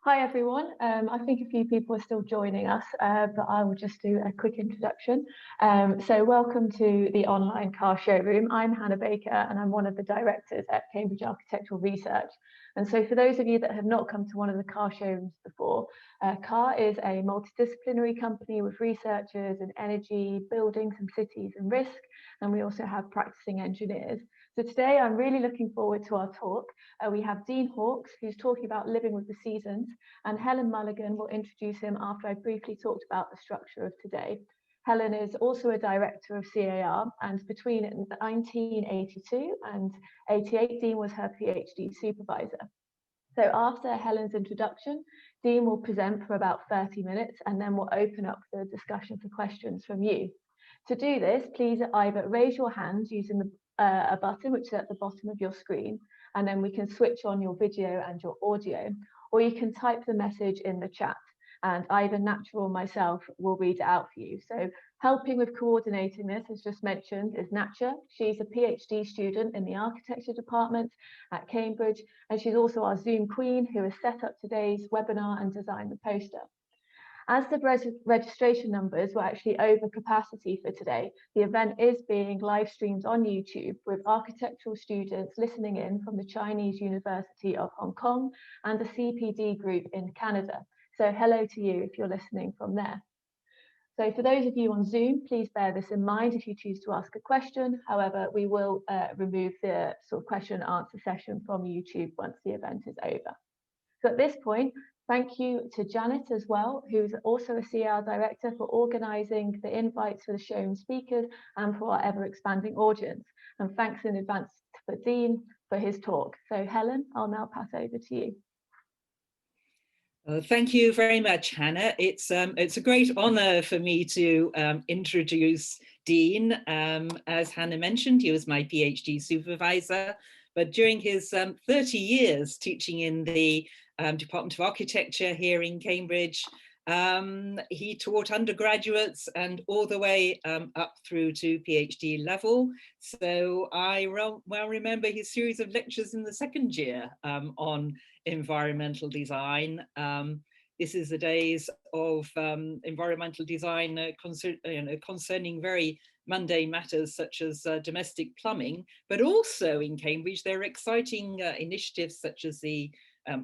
Hi everyone. I think a few people are still joining us, but I will just do a quick introduction. So welcome to the online CAR Showroom. I'm Hannah Baker and I'm one of the directors at Cambridge Architectural Research. And so for those of you that have not come to one of the CAR showrooms before, CAR is a multidisciplinary company with researchers in energy, buildings and cities and risk. And we also have practicing engineers. So today I'm really looking forward to our talk. We have Dean Hawkes, who's talking about living with the seasons, and Helen Mulligan will introduce him after I briefly talked about the structure of today. Helen is also a director of CAR, and between 1982 and 88, Dean was her PhD supervisor. So after Helen's introduction, Dean will present for about 30 minutes, and then we'll open up the discussion for questions from you. To do this, please either raise your hand using a button which is at the bottom of your screen, and then we can switch on your video and your audio, or you can type the message in the chat, and either Natcha or myself will read it out for you. So helping with coordinating this, as just mentioned, is Natcha. She's a PhD student in the architecture department at Cambridge, and she's also our Zoom queen who has set up today's webinar and designed the poster. As the registration numbers were actually over capacity for today, the event is being live streamed on YouTube with architectural students listening in from the Chinese University of Hong Kong and the CPD group in Canada. So hello to you if you're listening from there. So for those of you on Zoom, please bear this in mind if you choose to ask a question. However, we will remove the sort of question and answer session from YouTube once the event is over. So at this point, thank you to Janet as well, who's also a CR director, for organising the invites for the showroom speakers and for our ever-expanding audience. And thanks in advance to Dean for his talk. So Helen, I'll now pass over to you. Thank you very much, Hannah. It's a great honour for me to introduce Dean. As Hannah mentioned, he was my PhD supervisor, but during his 30 years teaching in the Department of Architecture here in Cambridge, he taught undergraduates and all the way up through to PhD level. So I well remember his series of lectures in the second year on environmental design. This is the days of environmental design concerning very mundane matters such as domestic plumbing, but also in Cambridge there are exciting initiatives such as the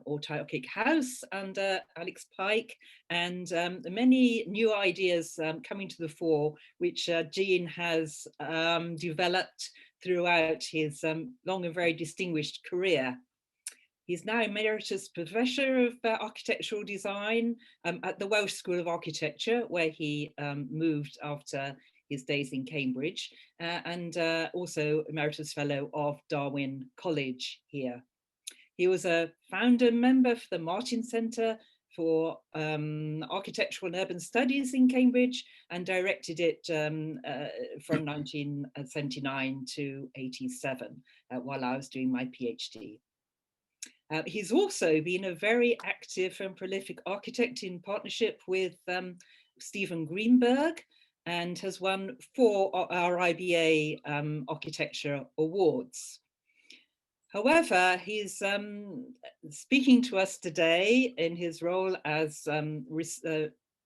autarkic house under Alex Pike, and many new ideas coming to the fore, which Dean has developed throughout his long and very distinguished career. He's now Emeritus Professor of Architectural Design at the Welsh School of Architecture, where he moved after his days in Cambridge, and also Emeritus Fellow of Darwin College here. He was a founder member for the Martin Centre for Architectural and Urban Studies in Cambridge, and directed it from 1979 to 87 while I was doing my PhD. He's also been a very active and prolific architect in partnership with Stephen Greenberg, and has won 4 RIBA Architecture Awards. However, he's speaking to us today in his role as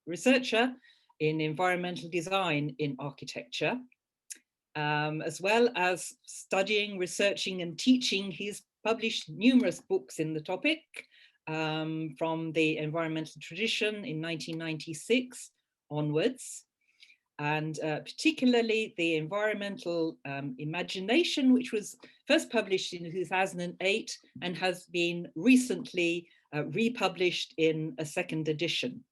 researcher in environmental design in architecture, as well as studying, researching and teaching. He's published numerous books in the topic, from the environmental tradition in 1996 onwards, and particularly the environmental imagination, which was first published in 2008 and has been recently republished in a second edition.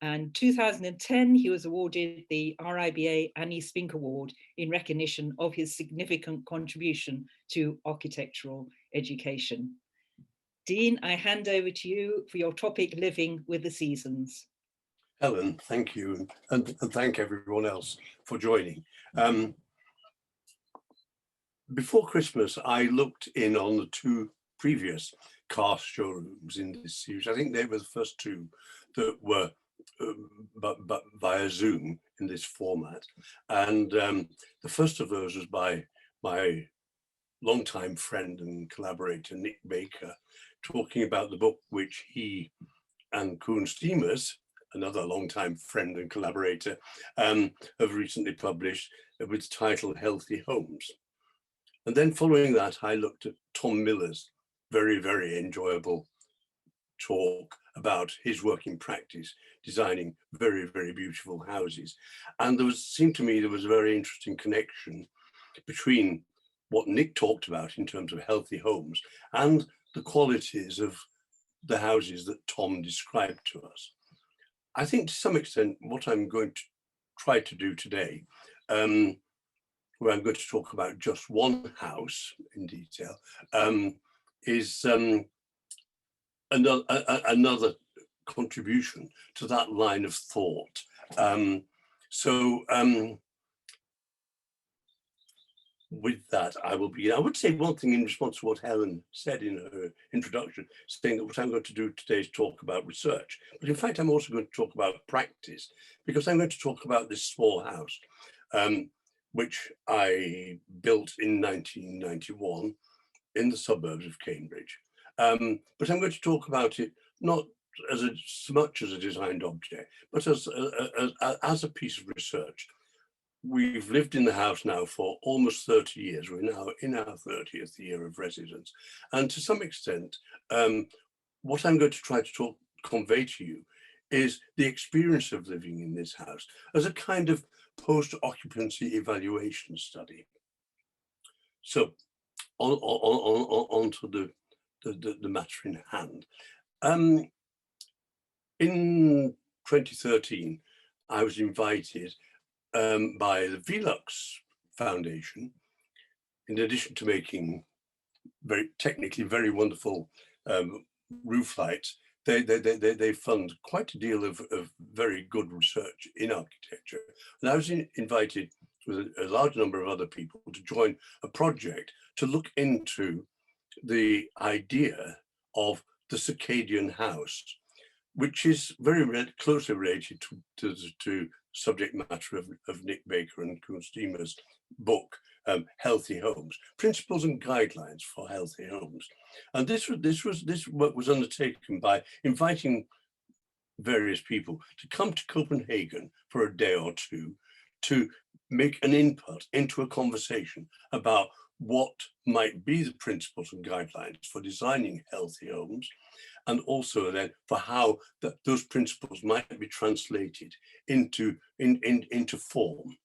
And 2010, he was awarded the RIBA Annie Spink Award in recognition of his significant contribution to architectural education. Dean, I hand over to you for your topic, Living with the Seasons. Helen, thank you, and thank everyone else for joining. Before Christmas, I looked in on the 2 previous CAR showrooms in this series. I think they were the first 2 that were but via Zoom in this format. And the first of those was by my longtime friend and collaborator, Nick Baker, talking about the book which he and Koen Steemers, another longtime friend and collaborator, have recently published with the title Healthy Homes. And then following that, I looked at Tom Miller's very, very enjoyable talk about his work in practice, designing very, very beautiful houses. And seemed to me there was a very interesting connection between what Nick talked about in terms of healthy homes and the qualities of the houses that Tom described to us. I think to some extent what I'm going to try to do today, where I'm going to talk about just one house in detail, is another contribution to that line of thought. With that, I will begin. I would say one thing in response to what Helen said in her introduction, saying that what I'm going to do today is talk about research. But in fact, I'm also going to talk about practice, because I'm going to talk about this small house, which I built in 1991 in the suburbs of Cambridge. But I'm going to talk about it not as so much as a designed object, but as a piece of research. We've lived in the house now for almost 30 years. We're now in our 30th year of residence. And to some extent, what I'm going to try to convey to you is the experience of living in this house as a kind of post-occupancy evaluation study. So on to the matter in hand. In 2013, I was invited by the Velux Foundation, in addition to making technically very wonderful roof lights, they fund quite a deal of very good research in architecture. And I was invited with a large number of other people to join a project to look into the idea of the Circadian House, which is very closely related to subject matter of Nick Baker and Koen Steemers' book, Healthy Homes, Principles and Guidelines for Healthy Homes. And this work was undertaken by inviting various people to come to Copenhagen for a day or two to make an input into a conversation about what might be the principles and guidelines for designing healthy homes, and also then for how those principles might be translated into form.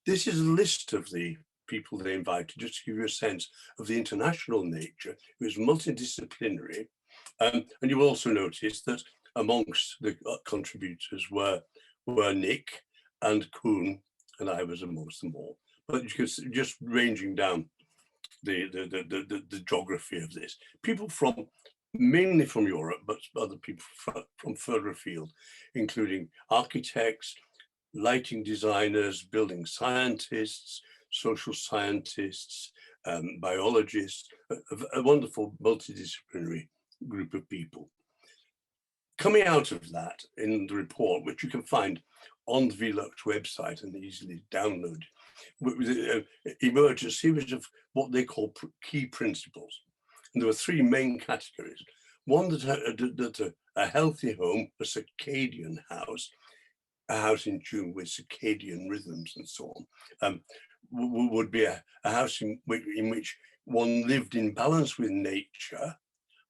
This is a list of the people they invited, just to give you a sense of the international nature. It was multidisciplinary. And you will also notice that amongst the contributors were Nick and Koen, and I was amongst them all. But you can see, just ranging down the geography of this, people mainly from Europe, but other people from further afield, including architects, lighting designers, building scientists, social scientists, biologists, a wonderful multidisciplinary group of people. Coming out of that, in the report, which you can find on the Velux website and easily download, emerged a series of what they call key principles. And there were three main categories. One, that a healthy home, a circadian house, a house in tune with circadian rhythms and so on, would be a house in which one lived in balance with nature.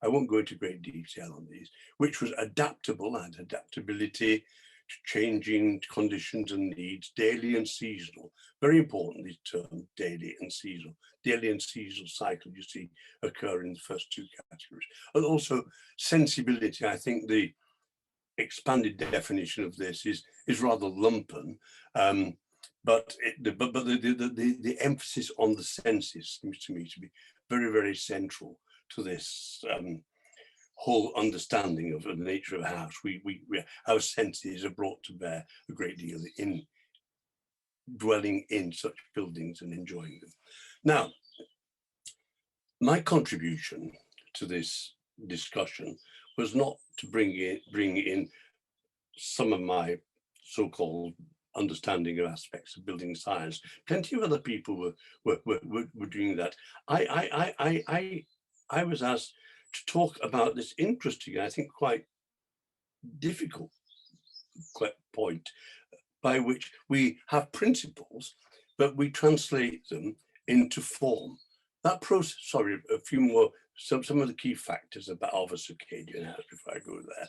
I won't go into great detail on these, which was adaptable and adaptability to changing conditions and needs, daily and seasonal. Very important, this term, daily and seasonal. Daily and seasonal cycle you see occur in the first two categories. And also sensibility. I think the expanded definition of this is rather lumpen, but the emphasis on the senses seems to me to be very, very central to this whole understanding of the nature of a house. Our senses are brought to bear a great deal in dwelling in such buildings and enjoying them. Now, my contribution to this discussion was not to bring in some of my so-called understanding of aspects of building science. Plenty of other people were doing that. I was asked to talk about this interesting, I think quite difficult point by which we have principles, but we translate them into form. That process, sorry, a few more, some of the key factors about of a circadian house before I go there.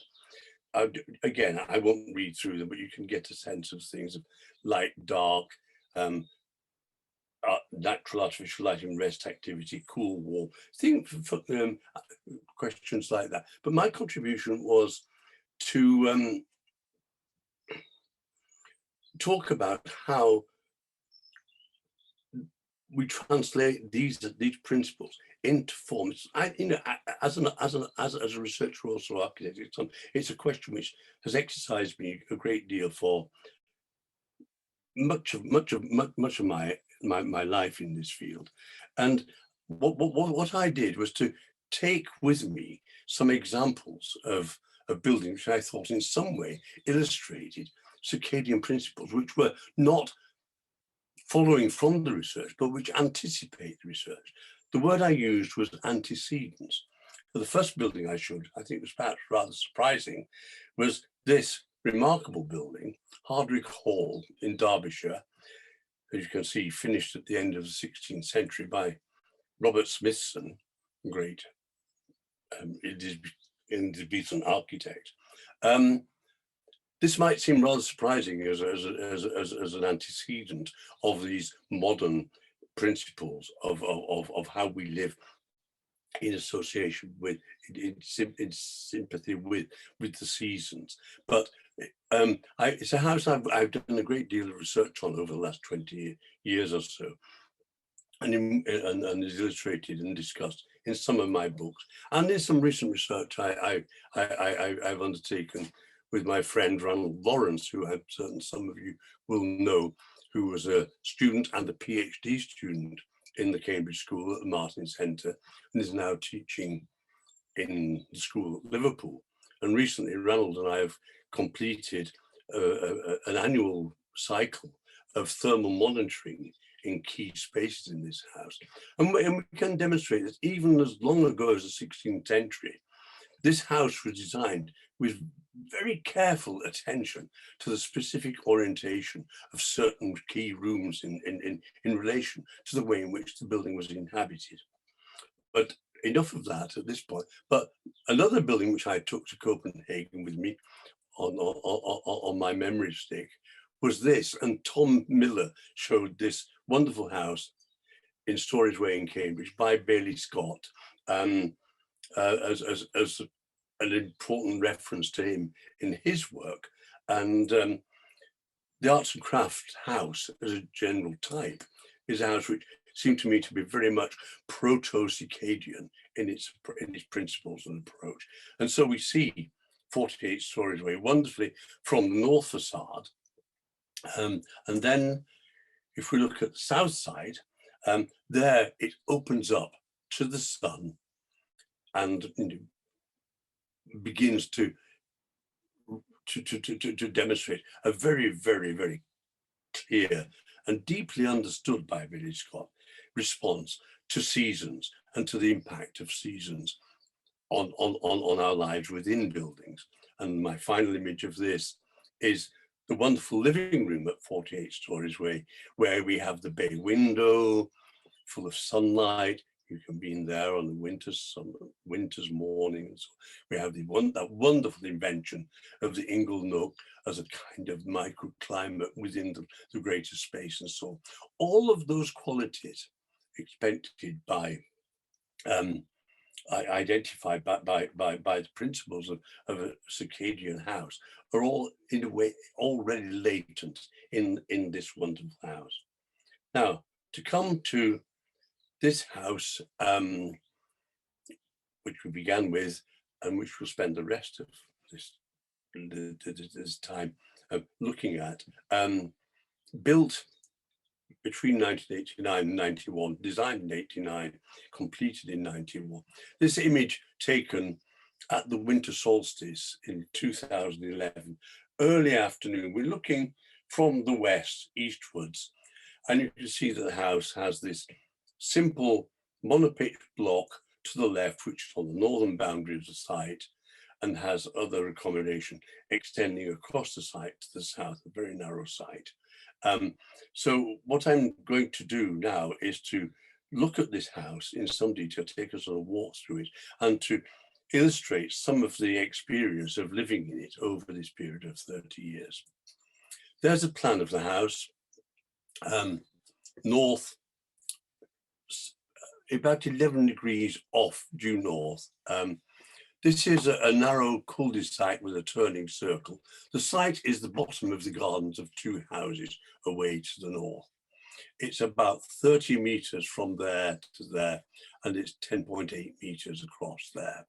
Again, I won't read through them, but you can get a sense of things of light, dark, natural, artificial light and rest activity, cool, warm, questions like that. But my contribution was to talk about how we translate these principles into forms. As a researcher, also architect, it's a question which has exercised me a great deal for much of my life in this field. And what I did was to take with me some examples of buildings which I thought in some way illustrated circadian principles, which were not following from the research, but which anticipate the research. The word I used was antecedents. So the first building I showed, I think was perhaps rather surprising, was this remarkable building, Hardwicke Hall in Derbyshire, as you can see, finished at the end of the 16th century by Robert Smithson, great Elizabethan architect. This might seem rather surprising as an antecedent of these modern principles of how we live in association with, in sympathy with the seasons. But it's a house I've done a great deal of research on over the last 20 years or so, and is illustrated and discussed in some of my books, and in some recent research I've undertaken with my friend Ronald Lawrence, who some of you will know, who was a student and a PhD student in the Cambridge School at the Martin Centre, and is now teaching in the school at Liverpool. And recently, Ronald and I have completed an annual cycle of thermal monitoring in key spaces in this house. And we can demonstrate that even as long ago as the 16th century, this house was designed with very careful attention to the specific orientation of certain key rooms in relation to the way in which the building was inhabited. But enough of that at this point. But another building which I took to Copenhagen with me on my memory stick was this, and Tom Miller showed this wonderful house in Storage Way in Cambridge by Bailey Scott as an important reference to him in his work. And the Arts and Crafts house as a general type is a house which seemed to me to be very much proto-Circadian in its principles and approach. And so we see 48 Storage Way wonderfully from the north facade. And then if we look at the south side, there it opens up to the sun and begins to demonstrate a very, very, very clear and deeply understood by Billy Scott response to seasons and to the impact of seasons on our lives within buildings. And my final image of this is the wonderful living room at 48 Storage Way, where we have the bay window full of sunlight. You can be in there on the winter's morning. And so we have that wonderful invention of the ingle nook as a kind of microclimate within the greater space, and so on. All of those qualities expected by identified by the principles of a circadian house are all in a way already latent in this wonderful house. Now, to come to this house, which we began with, and which we'll spend the rest of this time looking at, built between 1989 and 91, designed in 89, completed in 91. This image taken at the winter solstice in 2011, early afternoon. We're looking from the west eastwards, and you can see that the house has this simple monopitch block to the left, which is on the northern boundary of the site, and has other accommodation extending across the site to the south, a very narrow site. So what I'm going to do now is to look at this house in some detail, take us on a walk through it, and to illustrate some of the experience of living in it over this period of 30 years. There's a plan of the house, north, about 11 degrees off due north. This is a narrow cul-de-sac with a turning circle. The site is the bottom of the gardens of two houses away to the north. It's about 30 meters from there to there, and it's 10.8 meters across there.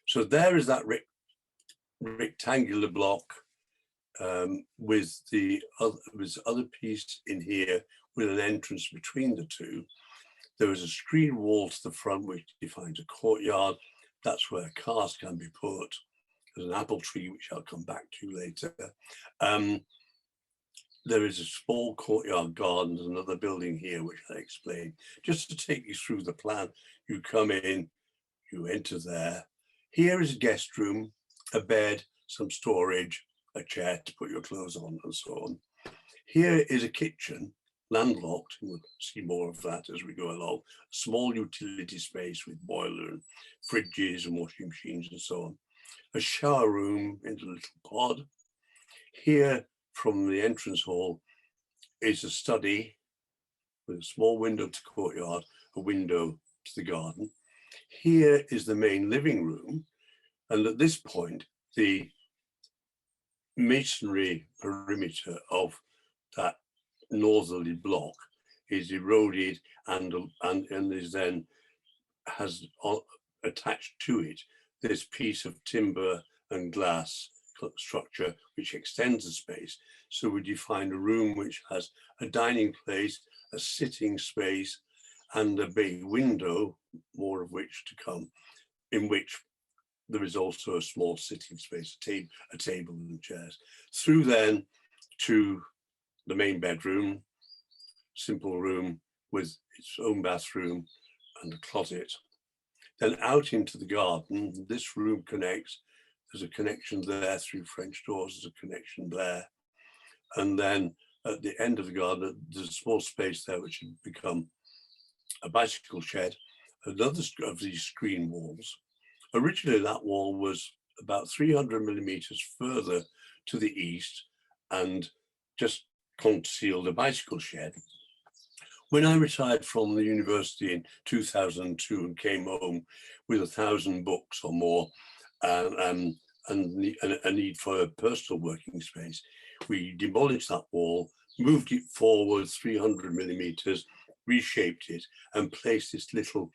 So there is that rectangular block with the other piece in here with an entrance between the two. There is a screen wall to the front which defines a courtyard. That's where cars can be put. There's an apple tree, which I'll come back to later. There is a small courtyard garden, there's another building here, which I explain. Just to take you through the plan, you come in, you enter there. Here is a guest room, a bed, some storage, a chair to put your clothes on, and so on. Here is a kitchen, landlocked, and we'll see more of that as we go along. A small utility space with boiler and fridges and washing machines and so on. A shower room in a little pod. Here, from the entrance hall, is a study with a small window to courtyard, a window to the garden. Here is the main living room. And at this point, the masonry perimeter of that northerly block is eroded and is then has attached to it this piece of timber and glass structure which extends the space. So we define a room which has a dining place, a sitting space, and a bay window, more of which to come, in which there is also a small sitting space, a table and chairs. Through then to the main bedroom, simple room with its own bathroom and a closet. Then out into the garden, this room connects. There's a connection there through French doors, there's a connection there. And then at the end of the garden, there's a small space there which had become a bicycle shed, another of these screen walls. Originally, that wall was about 300 millimeters further to the east and just concealed a bicycle shed. When I retired from the university in 2002 and came home with 1,000 books or more, and a need for a personal working space, we demolished that wall, moved it forward 300 millimeters, reshaped it, and placed this little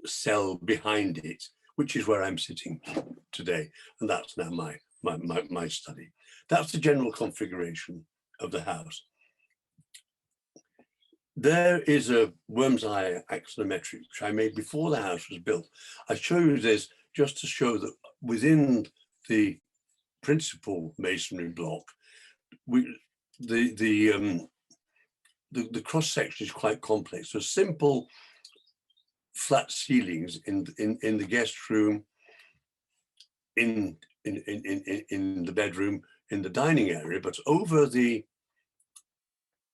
cell behind it, which is where I'm sitting today, and that's now my study. That's the general configuration of the house. There is a worm's eye axonometric which I made before the house was built. I show you this just to show that within the principal masonry block, the cross section is quite complex. So simple flat ceilings in the guest room, in the bedroom, in the dining area, but over the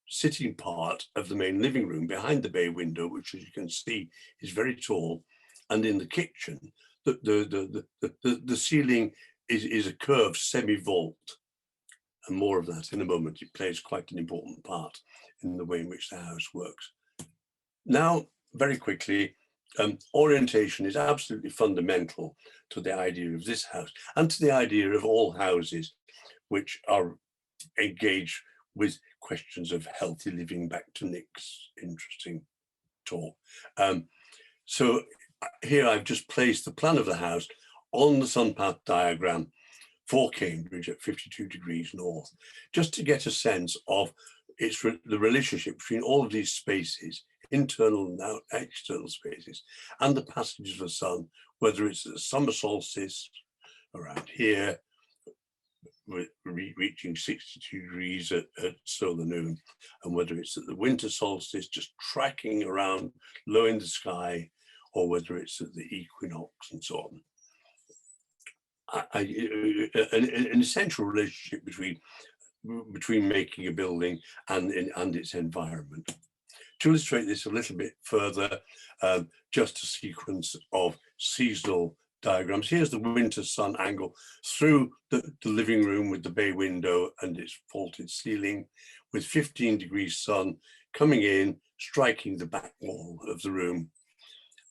sitting part of the main living room behind the bay window, which as you can see is very tall, and in the kitchen, the ceiling is a curved semi-vault, and more of that in a moment. It plays quite an important part in the way in which the house works. Now, very quickly, orientation is absolutely fundamental to the idea of this house and to the idea of all houses which are engaged with questions of healthy living, back to Nick's interesting talk. So here I've just placed the plan of the house on the sunpath diagram for Cambridge at 52 degrees north, just to get a sense of the relationship between all of these spaces, internal and external spaces, and the passage of the sun, whether it's the summer solstice around here, reaching 62 degrees at solar noon, and whether it's at the winter solstice, just tracking around low in the sky, or whether it's at the equinox and so on. An essential relationship between making a building and its environment. To illustrate this a little bit further, just a sequence of seasonal diagrams. Here's the winter sun angle through the living room with the bay window and its vaulted ceiling, with 15 degrees sun coming in, striking the back wall of the room.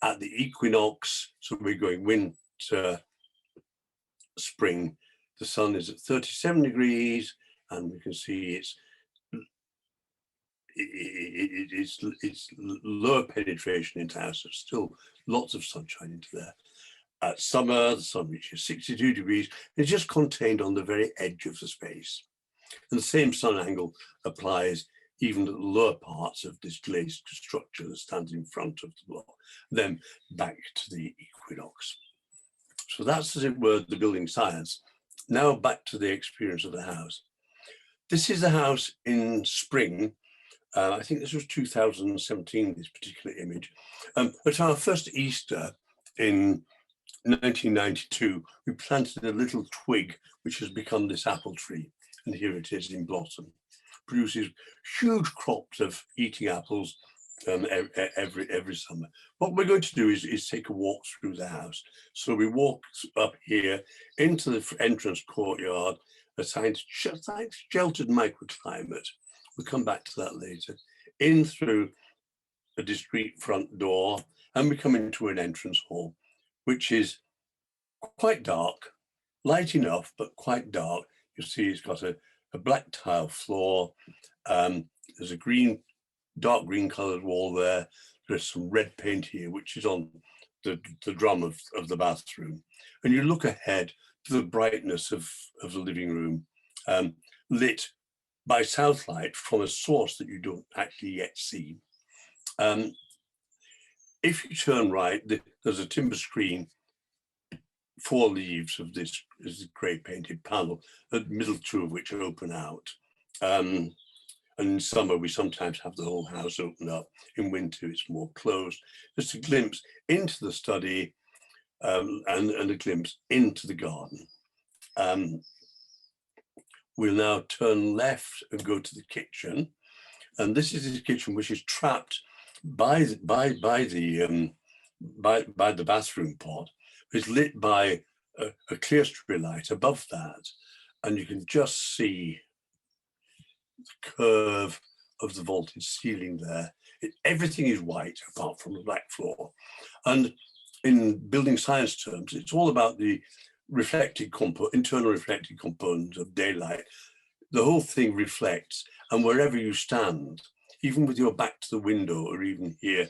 At the equinox, so we're going winter, spring, the sun is at 37 degrees, and we can see it's lower penetration into house. There's still lots of sunshine into there. At summer, the sun reaches 62 degrees. It's just contained on the very edge of the space. And the same sun angle applies even at the lower parts of this glazed structure that stands in front of the block, then back to the equinox. So that's, as it were, the building science. Now back to the experience of the house. This is the house in spring. I think this was 2017, this particular image. At our first Easter in 1992, we planted a little twig which has become this apple tree, and here it is in blossom. Produces huge crops of eating apples every summer. What we're going to do is take a walk through the house. So we walk up here into the entrance courtyard, a sheltered microclimate. We'll come back to that later. In through a discreet front door, and we come into an entrance hall, which is quite dark, light enough, but quite dark. You see it's got a black tile floor. There's a dark green coloured wall there. There's some red paint here, which is on the drum of the bathroom. And you look ahead to the brightness of the living room, lit by south light from a source that you don't actually yet see. If you turn right, there's a timber screen, 4 leaves of this grey painted panel, the middle 2 of which open out. And in summer, we sometimes have the whole house open up. In winter, it's more closed. Just a glimpse into the study and a glimpse into the garden. We'll now turn left and go to the kitchen. And this is the kitchen, which is trapped by the bathroom pot. It's lit by a clerestory light above that, and you can just see the curve of the vaulted ceiling there. Everything is white apart from the black floor. And in building science terms, it's all about the internal reflected component of daylight. The whole thing reflects, and wherever you stand, even with your back to the window, or even here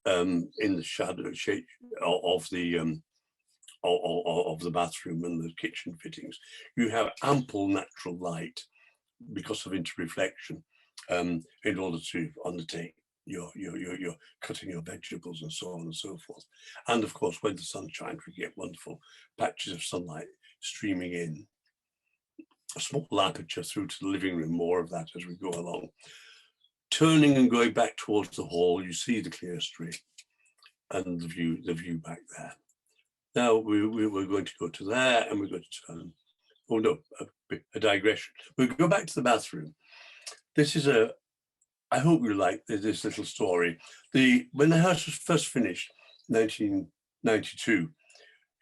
in the shadow shade of the bathroom and the kitchen fittings, you have ample natural light because of interreflection in order to undertake your cutting your vegetables and so on and so forth. And of course, when the sun shines, we get wonderful patches of sunlight streaming in. A small aperture through to the living room, more of that as we go along. Turning and going back towards the hall, you see the clerestory and the view back there. Now we're going to go to there, and we're going to turn. Oh no, a digression. We'll go back to the bathroom. This is I hope you like this little story. When the house was first finished, 1992,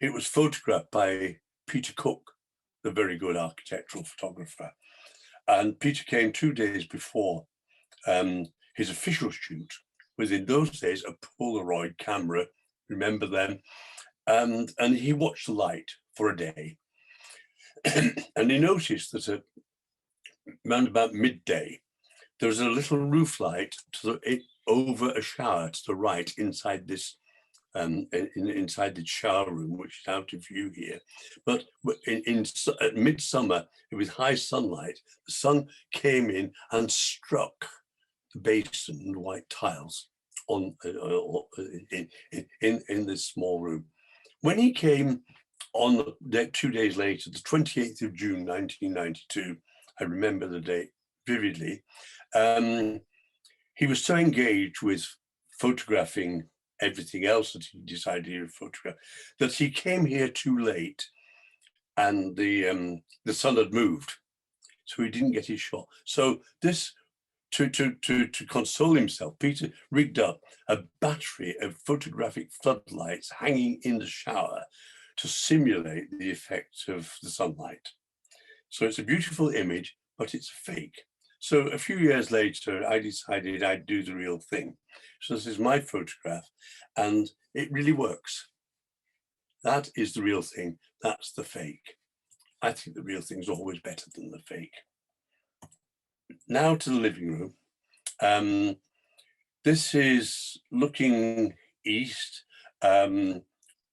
it was photographed by Peter Cook, the very good architectural photographer. And Peter came 2 days before his official shoot with, in those days, a Polaroid camera, remember them? And he watched the light for a day. And he noticed that around about midday, there was a little roof light over a shower to the right inside this inside the shower room, which is out of view here. But at midsummer, with high sunlight, the sun came in and struck the basin and white tiles in this small room. When he came on 2 days later, the 28th of June, 1992, I remember the date vividly, he was so engaged with photographing everything else that he decided he would photograph, that he came here too late and the sun had moved, so he didn't get his shot. So this, to console himself, Peter rigged up a battery of photographic floodlights hanging in the shower to simulate the effect of the sunlight. So it's a beautiful image, but it's fake. So a few years later, I decided I'd do the real thing. So this is my photograph, and it really works. That is the real thing. That's the fake. I think the real thing is always better than the fake. Now to the living room. This is looking east on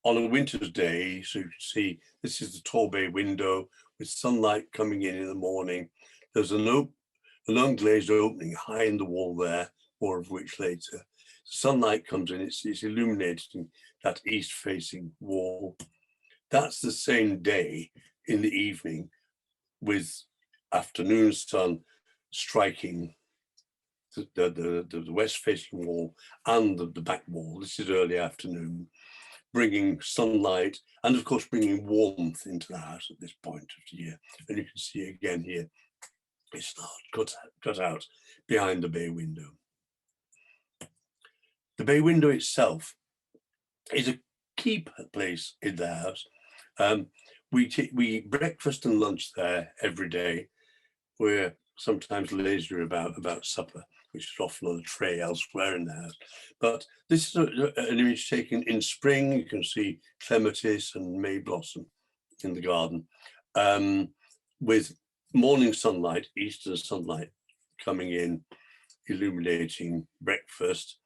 a winter's day. So you can see this is the tall bay window with sunlight coming in the morning. There's an unglazed opening high in the wall there, more of which later. Sunlight comes in, it's illuminating that east-facing wall. That's the same day in the evening with afternoon sun striking the west-facing wall and the back wall. This is early afternoon, bringing sunlight and of course bringing warmth into the house at this point of the year. And you can see again here, it's not cut out behind the bay window. The bay window itself is a key place in the house. We eat breakfast and lunch there every day. We're sometimes lazier about supper, which is often on a tray elsewhere in the house. But this is an image taken in spring. You can see clematis and may blossom in the garden, with morning sunlight, eastern sunlight coming in, illuminating breakfast,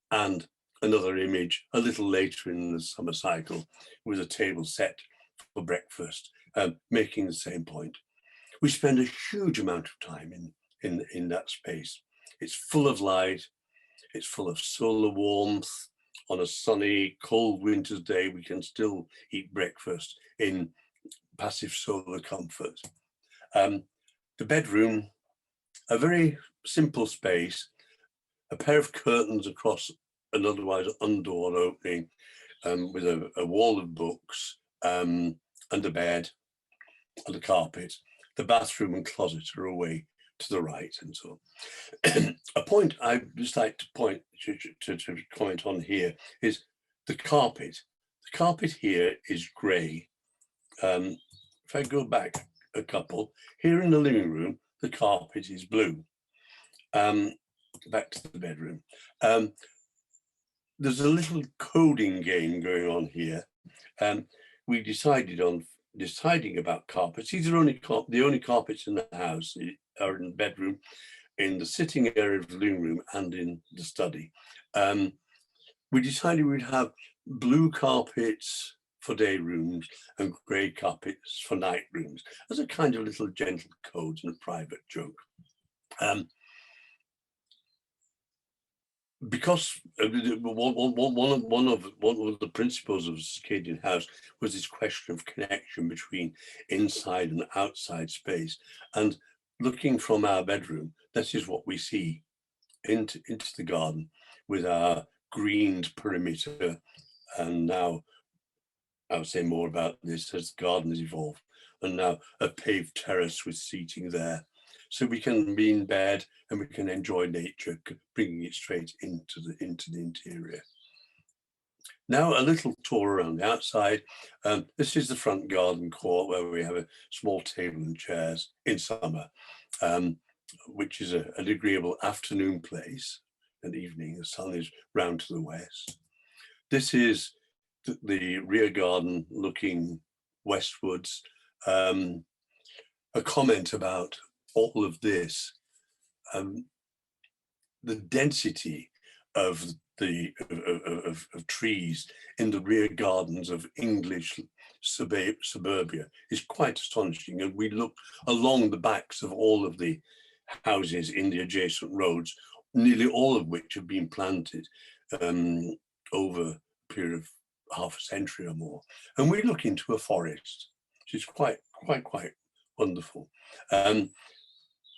and another image a little later in the summer cycle with a table set for breakfast, making the same point. We spend a huge amount of time in that space. It's full of light, it's full of solar warmth. On a sunny, cold winter's day, we can still eat breakfast in passive solar comfort. The bedroom, a very simple space, a pair of curtains across an otherwise undoored opening, with a wall of books, and a bed and a carpet. The bathroom and closet are away to the right, and so a point I'd just like to comment on here is the carpet. The carpet here is grey. If I go back a couple, here in the living room, the carpet is blue. Back to the bedroom. There's a little coding game going on here. We decided on deciding about carpets. These are the only carpets in the house are in the bedroom, in the sitting area of the living room, and in the study. We decided we'd have blue carpets for day rooms and grey carpets for night rooms as a kind of little gentle code and a private joke. Because one of the principles of Circadian House was this question of connection between inside and outside space. And looking from our bedroom, this is what we see into the garden with our greened perimeter. And now I'll say more about this as the garden has evolved. And now a paved terrace with seating there. So we can be in bed and we can enjoy nature, bringing it straight into the interior. Now a little tour around the outside. This is the front garden court where we have a small table and chairs in summer, which is an agreeable afternoon place and evening. The sun is round to the west. This is the rear garden looking westwards. A comment about all of this, the density of trees in the rear gardens of English suburbia is quite astonishing. And we look along the backs of all of the houses in the adjacent roads, nearly all of which have been planted over a period of half a century or more. And we look into a forest, which is quite wonderful.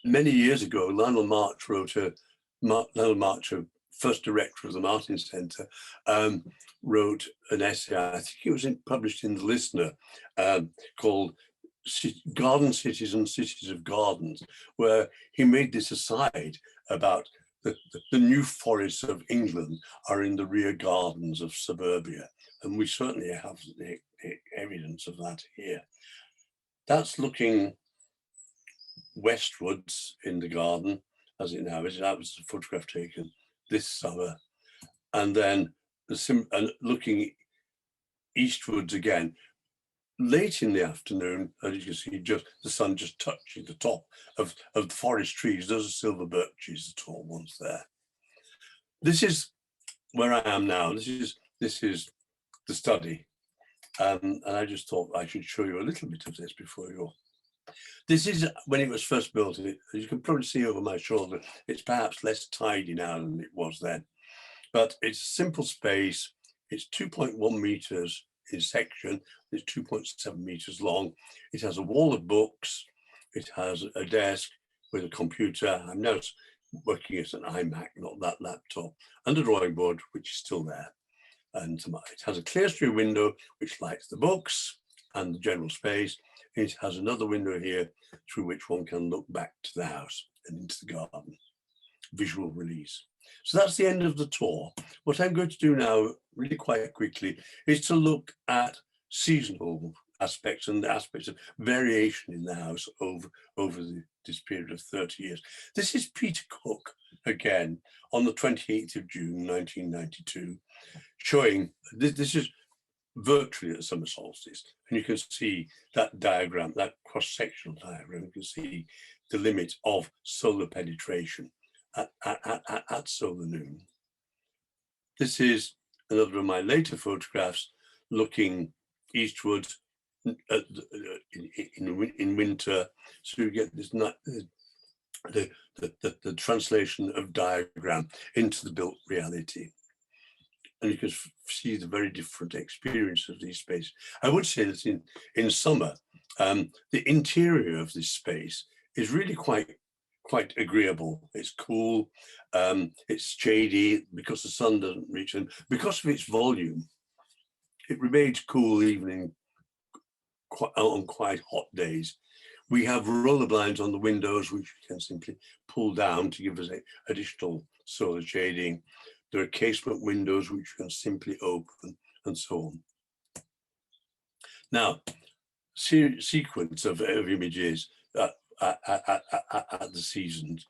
Many years ago, Lionel March wrote a first director of the Martin Centre, wrote an essay, I think it was published in the Listener, called Garden Cities and Cities of Gardens, where he made this aside about the new forests of England are in the rear gardens of suburbia. And we certainly have the evidence of that here. That's looking westwards in the garden, as it now is. That was a photograph taken this summer. And then looking eastwards again, late in the afternoon, as you can see, just the sun just touching the top of the forest trees. Those are silver birches, the tall ones there. This is where I am now. This is the study. And I just thought I should show you a little bit of this before you go. This is when it was first built. As you can probably see over my shoulder, it's perhaps less tidy now than it was then. But it's a simple space. It's 2.1 meters in section. It's 2.7 meters long. It has a wall of books. It has a desk with a computer. I'm now working at an iMac, not that laptop, and a drawing board, which is still there. And it has a clerestory window which lights the books and the general space. It has another window here through which one can look back to the house and into the garden. Visual release. So that's the end of the tour. What I'm going to do now, really quite quickly, is to look at seasonal aspects and the aspects of variation in the house over this period of 30 years. This is Peter Cook again on the 28th of June 1992, showing this is virtually at summer solstice, and you can see that diagram, that cross-sectional diagram. You can see the limit of solar penetration at solar noon. This is another of my later photographs looking eastward in winter, so you get this the translation of diagram into the built reality. And you can see the very different experience of these spaces. I would say that in summer, the interior of this space is really quite agreeable. It's cool, it's shady because the sun doesn't reach, and because of its volume, it remains cool even on quite hot days. We have roller blinds on the windows, which you can simply pull down to give us additional solar shading. There are casement windows which you can simply open, and so on. Now, sequence of images at the seasons.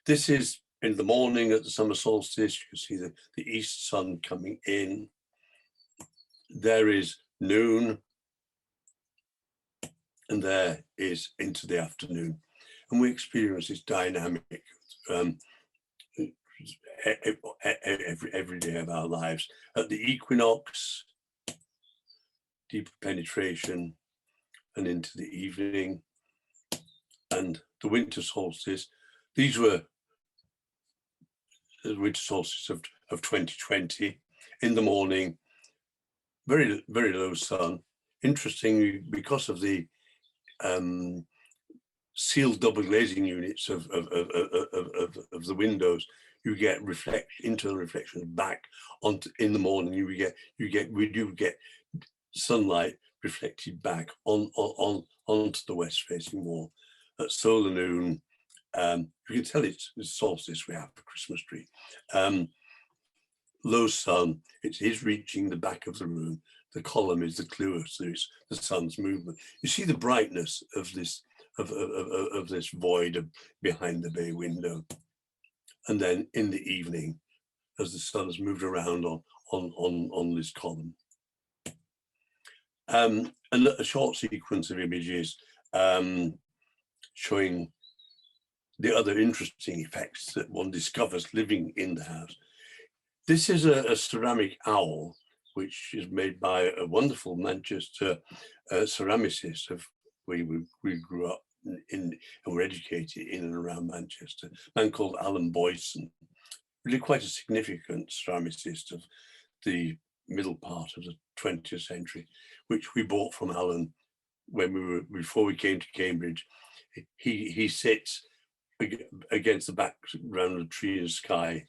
This is in the morning at the summer solstice. You can see the east sun coming in. There is noon, and there is into the afternoon. And we experience this dynamic every day of our lives. At the equinox, deeper penetration, and into the evening, and the winter solstice. These were the winter solstice of 2020. In the morning, very low sun. Interestingly, because of the sealed double glazing units of the windows, you get internal reflections back onto in the morning. We do get sunlight reflected back onto the west facing wall. At solar noon, you can tell it's solstice. We have a Christmas tree. Low sun, it is reaching the back of the room. The column is the clue, so it's the sun's movement. You see the brightness of this void behind the bay window. And then in the evening, as the sun has moved around on this column. And a short sequence of images showing the other interesting effects that one discovers living in the house. This is a ceramic owl, which is made by a wonderful Manchester ceramicist. We grew up in and were educated in and around Manchester, a man called Alan Boyson, really quite a significant ceramicist of the middle part of the 20th century, which we bought from Alan before we came to Cambridge. He sits against the background of tree and sky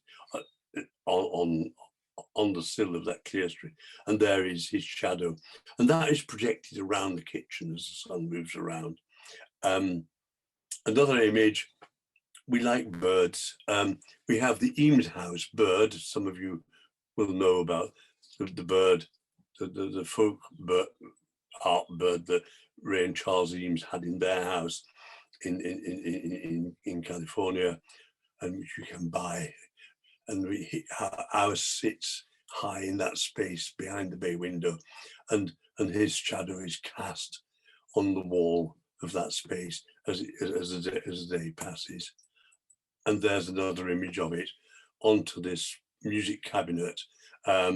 on the sill of that clerestory, and there is his shadow, and that is projected around the kitchen as the sun moves around. Another image, we like birds. We have the Eames House bird. Some of you will know about the bird, the folk bird, art bird that Ray and Charles Eames had in their house in California, and which you can buy. And ours sits high in that space behind the bay window, and his shadow is cast on the wall of that space as the day passes. And there's another image of it onto this music cabinet at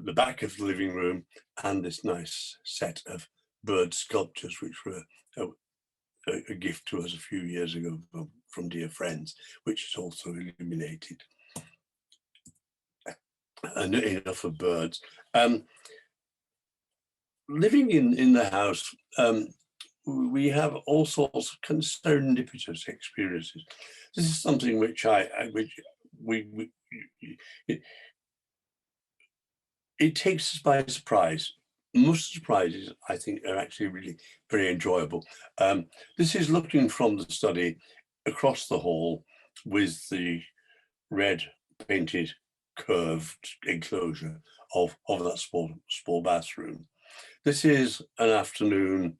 the back of the living room, and this nice set of bird sculptures, which were a gift to us a few years ago from dear friends, which is also illuminated. And enough of birds. Living in the house, we have all sorts of kind of serendipitous experiences. This is something which it takes us by surprise. Most surprises, I think, are actually really very enjoyable. This is looking from the study across the hall with the red painted curved enclosure of that small bathroom. This is an afternoon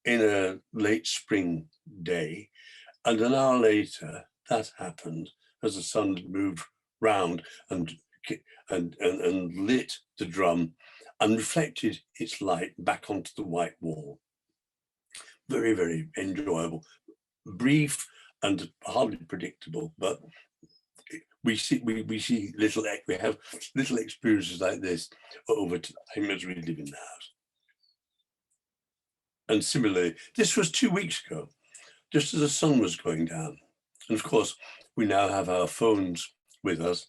in a late spring day, and an hour later that happened as the sun had moved round and lit the drum and reflected its light back onto the white wall. Very, very enjoyable, brief and hardly predictable, but we have little experiences like this over time as we live in the house. And similarly, this was 2 weeks ago, just as the sun was going down. And of course, we now have our phones with us.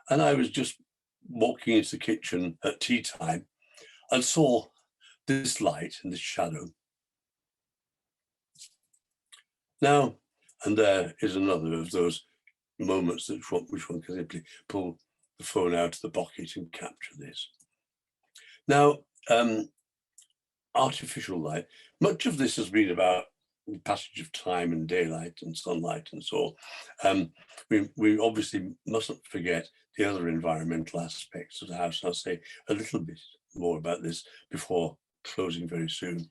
And I was just walking into the kitchen at tea time and saw this light and this shadow. Now, and there is another of those moments which one can simply pull the phone out of the pocket and capture this. Now, artificial light, much of this has been about the passage of time and daylight and sunlight and so on. We obviously mustn't forget the other environmental aspects of the house. I'll say a little bit more about this before closing very soon.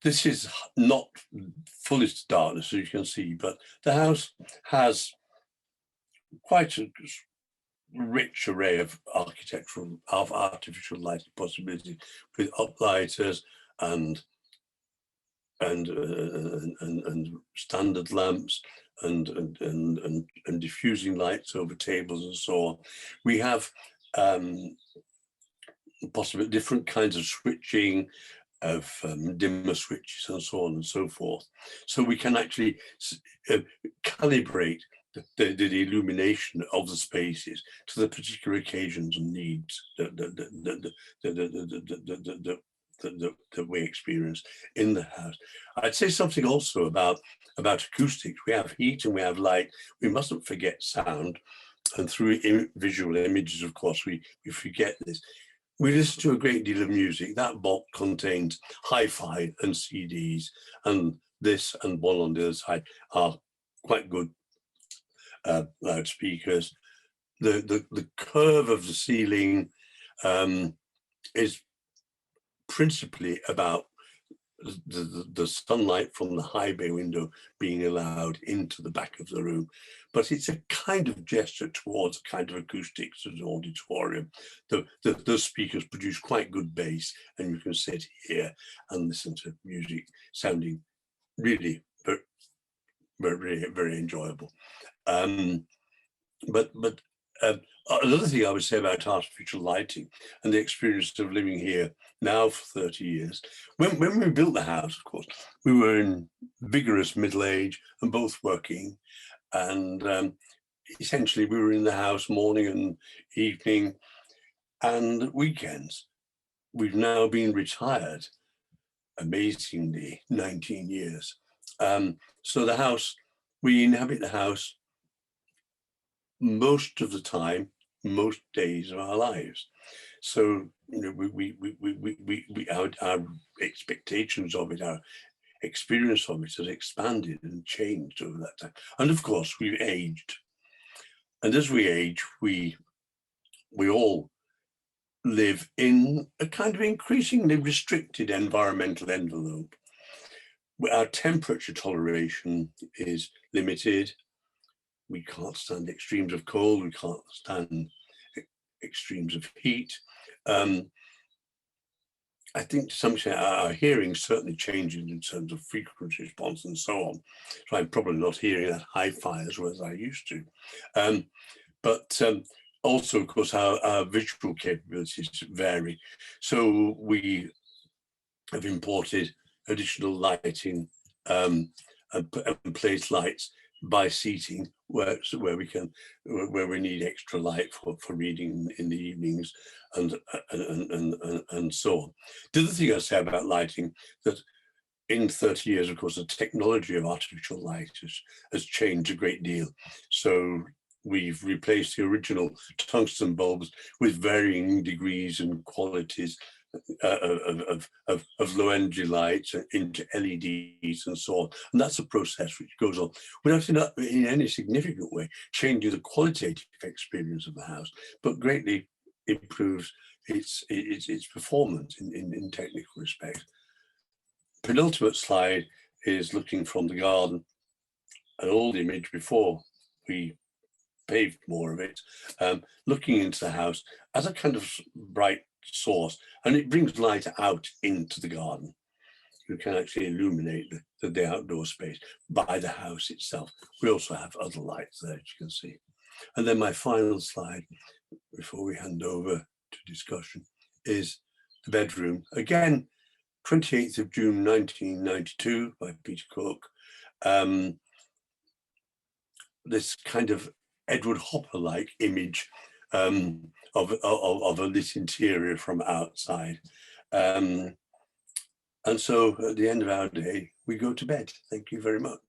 This is not fullest darkness, as you can see, but the house has quite a rich array of artificial lighting possibilities, with uplighters and standard lamps and diffusing lights over tables and so on. We have possibly different kinds of switching, of dimmer switches and so on and so forth. So we can actually calibrate the illumination of the spaces to the particular occasions and needs that we experience in the house. I'd say something also about acoustics. We have heat and we have light. We mustn't forget sound. And through visual images, of course, we forget this. We listen to a great deal of music. That box contains hi-fi and CDs, and this and one on the other side are quite good loudspeakers. The curve of the ceiling is principally about the sunlight from the high bay window being allowed into the back of the room, but it's a kind of gesture towards a kind of acoustics of the auditorium. Those speakers produce quite good bass, and you can sit here and listen to music sounding really very, very enjoyable. But another thing I would say about artificial lighting and the experience of living here now for 30 years, when we built the house, of course, we were in vigorous middle age and both working, and essentially we were in the house morning and evening and weekends. We've now been retired, amazingly, 19 years. So the house, we inhabit the house most of the time, most days of our lives. So, you know, our expectations of it, our experience of it has expanded and changed over that time. And of course, we've aged. And as we age, we all live in a kind of increasingly restricted environmental envelope. Our temperature toleration is limited. We can't stand extremes of cold. We can't stand extremes of heat. I think to some extent our hearing certainly changes in terms of frequency response and so on. So I'm probably not hearing that hi-fi as well as I used to. But also, of course, our visual capabilities vary. So we have imported additional lighting and placed lights by seating where we need extra light for reading in the evenings and so on. The other thing I say about lighting, that in 30 years, of course, the technology of artificial light has changed a great deal. So we've replaced the original tungsten bulbs with varying degrees and qualities of low energy lights into LEDs and so on. And that's a process which goes on without in any significant way changing the qualitative experience of the house, but greatly improves its performance in technical respect. Penultimate slide is looking from the garden, an old image before we paved more of it, looking into the house as a kind of bright source, and it brings light out into the garden. You can actually illuminate the outdoor space by the house itself. We also have other lights there, as you can see. And then my final slide before we hand over to discussion is the bedroom. Again, 28th of June 1992 by Peter Cook. This kind of Edward Hopper-like image of a lit interior from outside. And so at the end of our day, we go to bed. Thank you very much.